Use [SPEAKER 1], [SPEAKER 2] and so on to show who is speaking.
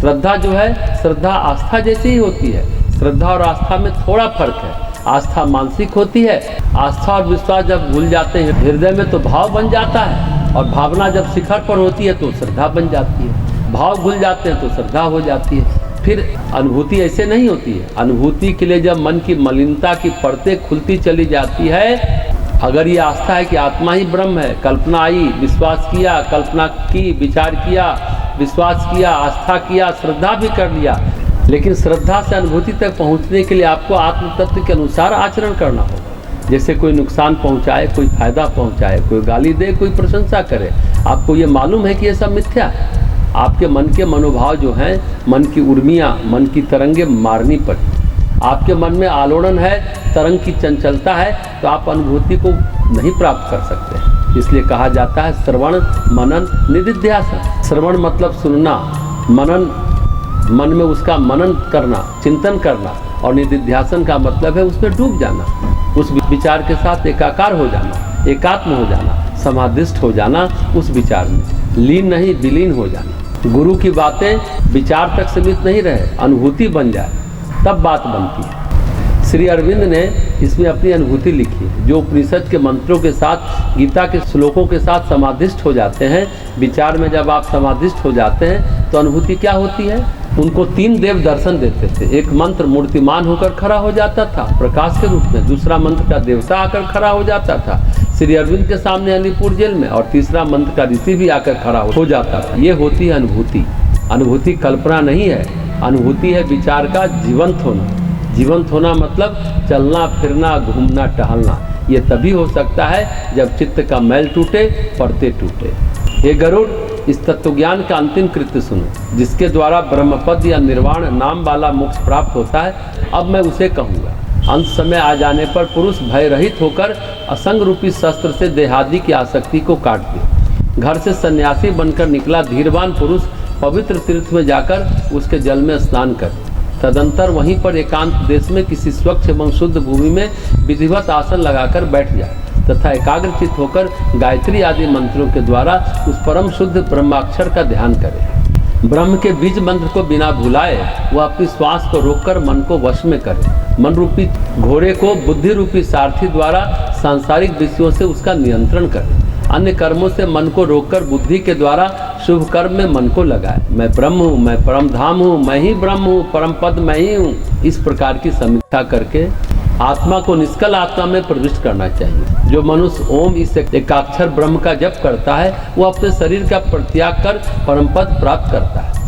[SPEAKER 1] श्रद्धा जो है, श्रद्धा आस्था जैसी ही होती है। श्रद्धा और आस्था में थोड़ा फर्क है। आस्था मानसिक होती है, आस्था और विश्वास जब भूल जाते हैं हृदय में तो भाव बन जाता है, और भावना जब शिखर पर होती है तो श्रद्धा बन जाती है। भाव भूल जाते हैं तो श्रद्धा हो जाती है। फिर अनुभूति ऐसे नहीं होती है। अनुभूति के लिए जब मन की मलिनता की परतें खुलती चली जाती है, अगर ये आस्था है कि आत्मा ही ब्रह्म है, कल्पना आई, विश्वास किया, कल्पना की, विचार किया, विश्वास किया, आस्था किया, श्रद्धा भी कर लिया, लेकिन श्रद्धा से अनुभूति तक पहुंचने के लिए आपको आत्म तत्व के अनुसार आचरण करना होगा। जैसे कोई नुकसान पहुंचाए, कोई फायदा पहुंचाए, कोई गाली दे, कोई प्रशंसा करे, आपको ये मालूम है कि ये सब मिथ्या है। आपके मन के मनोभाव जो हैं, मन की उर्मियाँ, मन की तरंगे मारनी पड़ी। आपके मन में आलोड़न है, तरंग की चंचलता है, तो आप अनुभूति को नहीं प्राप्त कर सकते। इसलिए कहा जाता है श्रवण मनन निधिध्यासन। श्रवण मतलब सुनना, मनन मन में उसका मनन करना, चिंतन करना, और निधिध्यासन का मतलब है उसमें डूब जाना, उस विचार के साथ एकाकार हो जाना, एकात्म हो जाना, समाधिष्ठ हो जाना, उस विचार में लीन नहीं विलीन हो जाना। गुरु की बातें विचार तक सीमित नहीं रहे, अनुभूति बन जाए, तब बात बनती है। श्री अरविंद ने इसमें अपनी अनुभूति लिखी है। जो उपनिषद के मंत्रों के साथ, गीता के श्लोकों के साथ समाधिष्ठ हो जाते हैं, विचार में जब आप समाधिष्ठ हो जाते हैं तो अनुभूति क्या होती है? उनको 3 देव दर्शन देते थे। एक मंत्र मूर्तिमान होकर खड़ा हो जाता था प्रकाश के रूप में, दूसरा मंत्र का देवता आकर खड़ा हो जाता था श्री अरविंद के सामने अलीपुर जेल में, और तीसरा मंत्र का ऋषि भी आकर खड़ा हो जाता था। ये होती है अनुभूति। अनुभूति कल्पना नहीं है, अनुभूति है विचार का जीवंत होना। जीवंत होना मतलब चलना फिरना, घूमना टहलना। ये तभी हो सकता है जब चित्त का मैल टूटे, परते टूटे। हे गरुड़, इस तत्वज्ञान का अंतिम कृत्य सुनो, जिसके द्वारा ब्रह्मपद या निर्वाण नाम वाला मोक्ष प्राप्त होता है। अब मैं उसे कहूँगा। अंत समय आ जाने पर पुरुष भय रहित होकर असंग रूपी शस्त्र से देहादि की आसक्ति को काट दे। घर से सन्यासी बनकर निकला धीरवान पुरुष पवित्र तीर्थ में जाकर उसके जल में स्नान करे। तदंतर वहीं पर एकांत देश में किसी स्वच्छ एवं शुद्ध भूमि में विधिवत आसन लगाकर बैठ जाए तथा एकाग्रचित होकर गायत्री आदि मंत्रों के द्वारा उस परम शुद्ध ब्रह्माक्षर का ध्यान करे। ब्रह्म के बीज मंत्र को बिना भुलाए वह अपनी श्वास को रोककर मन को वश में करे। मन रूपी घोड़े को बुद्धि रूपी सारथी द्वारा सांसारिक विषयों से उसका नियंत्रण करे। अन्य कर्मों से मन को रोककर बुद्धि के द्वारा शुभ कर्म में मन को लगाए। मैं ब्रह्म हूँ, मैं परम धाम हूँ, मैं ही ब्रह्म हूँ, परम पद मैं ही हूँ। इस प्रकार की समीक्षा करके आत्मा को निष्कल आत्मा में प्रविष्ट करना चाहिए। जो मनुष्य ओम इस एकाक्षर ब्रह्म का जप करता है, वो अपने शरीर का परित्याग कर परम पद प्राप्त करता है।